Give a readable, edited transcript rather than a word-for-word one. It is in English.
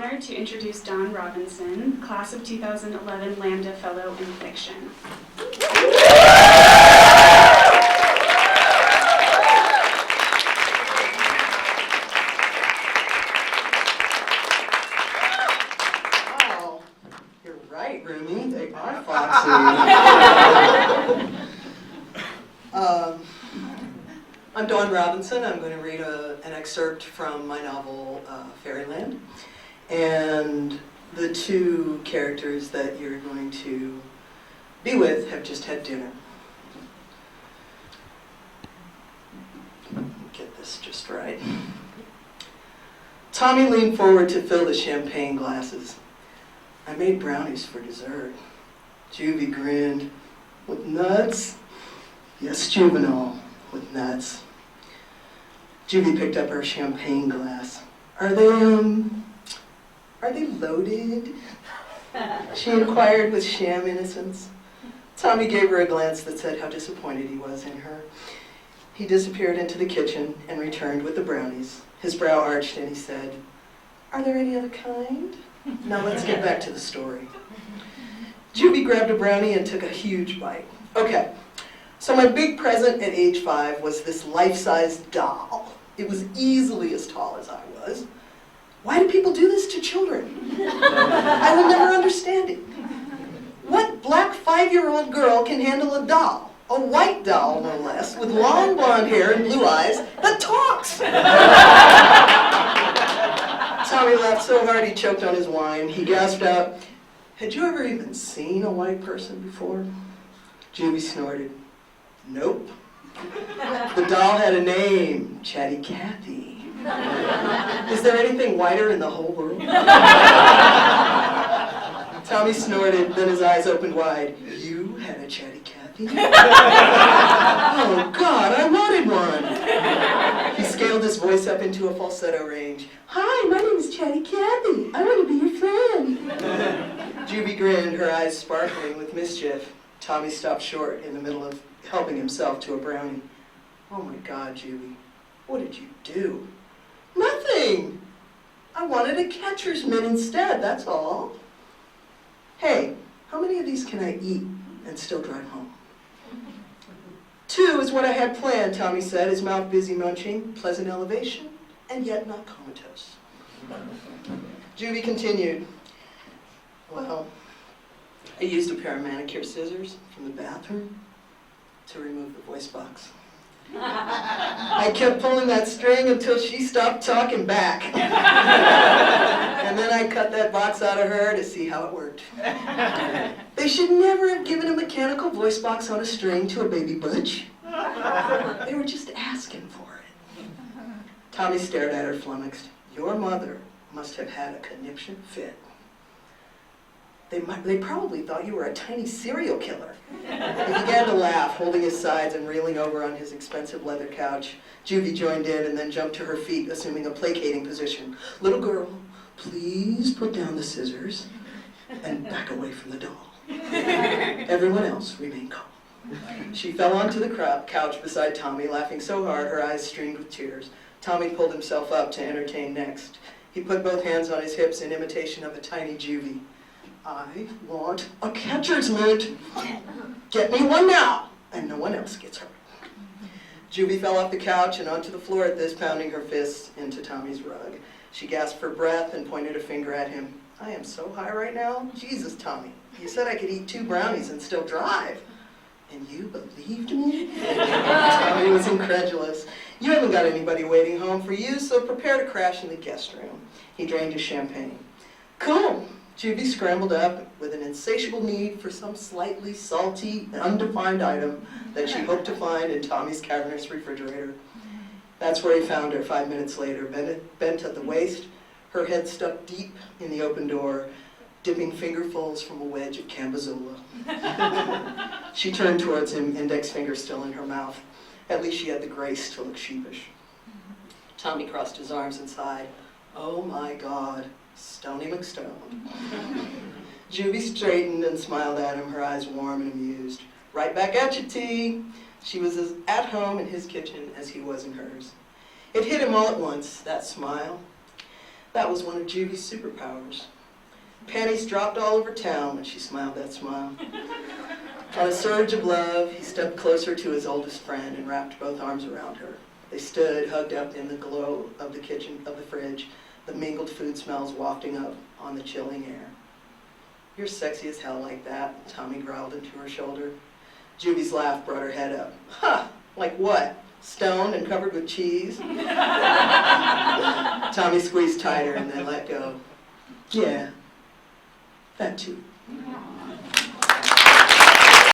honored to introduce Don Robinson, class of 2011 Lambda Fellow in Fiction. Wow, you're right, Rumi. They are foxy. I'm Dawn Robinson. I'm going to read an excerpt from my novel, Fairyland. And the two characters that you're going to be with have just had dinner. Get this just right. Tommy leaned forward to fill the champagne glasses. I made brownies for dessert. Juvie grinned. With nuts? Yes, juvenile, with nuts. Juvie picked up her champagne glass. Are they loaded? She inquired with sham innocence. Tommy gave her a glance that said how disappointed he was in her. He disappeared into the kitchen and returned with the brownies. His brow arched and he said, "Are there any other kind?" Now let's get back to the story. Juvie grabbed a brownie and took a huge bite. Okay, so my big present at age 5 was this life-size doll. It was easily as tall as I was. Why do people do this to children? I will never understand it. What black 5-year-old girl can handle a doll? A white doll, no less, with long blonde hair and blue eyes that talks. Tommy laughed so hard he choked on his wine. He gasped out, "Had you ever even seen a white person before?" Juvie snorted, "Nope." The doll had a name, Chatty Cathy. Is there anything whiter in the whole world? Tommy snorted, then his eyes opened wide. You had a Chatty Cathy? Oh God, I wanted one. He scaled his voice up into a falsetto range. Hi, my name is Chatty Cathy. I want to be your friend. Juvie grinned, her eyes sparkling with mischief. Tommy stopped short in the middle of helping himself to a brownie. Oh my God, Juvie, what did you do? Nothing. I wanted a catcher's mitt instead, that's all. Hey, how many of these can I eat and still drive home? 2 is what I had planned, Tommy said, his mouth busy munching, pleasant elevation, and yet not comatose. Juvie continued. Well, I used a pair of manicure scissors from the bathroom to remove the voice box. I kept pulling that string until she stopped talking back. And then I cut that box out of her to see how it worked. They should never have given a mechanical voice box on a string to a baby butch. They were just asking for it. Tommy stared at her flummoxed. Your mother must have had a conniption fit. They probably thought you were a tiny serial killer. He began to laugh, holding his sides and reeling over on his expensive leather couch. Juvie joined in and then jumped to her feet, assuming a placating position. Little girl, please put down the scissors and back away from the doll. Everyone else remain calm. She fell onto the couch beside Tommy, laughing so hard her eyes streamed with tears. Tommy pulled himself up to entertain next. He put both hands on his hips in imitation of a tiny Juvie. I want a catcher's mitt. Get me one now, and no one else gets hurt. Juvie fell off the couch and onto the floor at this, pounding her fists into Tommy's rug. She gasped for breath and pointed a finger at him. I am so high right now. Jesus, Tommy, you said I could eat 2 brownies and still drive. And you believed me? Tommy was incredulous. You haven't got anybody waiting home for you, so prepare to crash in the guest room. He drained his champagne. Cool. Juvie scrambled up with an insatiable need for some slightly salty, undefined item that she hoped to find in Tommy's cavernous refrigerator. That's where he found her 5 minutes later, bent at the waist, her head stuck deep in the open door, dipping fingerfuls from a wedge of Cambozola. She turned towards him, index finger still in her mouth. At least she had the grace to look sheepish. Tommy crossed his arms and sighed. Oh my God. Stony McStone. Juvie straightened and smiled at him, her eyes warm and amused. Right back at you, T. She was as at home in his kitchen as he was in hers. It hit him all at once, that smile. That was one of Juvie's superpowers. Panties dropped all over town when she smiled that smile. On a surge of love, he stepped closer to his oldest friend and wrapped both arms around her. They stood, hugged up in the glow of the kitchen, of the fridge, the mingled food smells wafting up on the chilling air. "You're sexy as hell like that," Tommy growled into her shoulder. Juvie's laugh brought her head up. "Ha! Like what? Stoned and covered with cheese?" Tommy squeezed tighter and then let go. "Yeah, that too."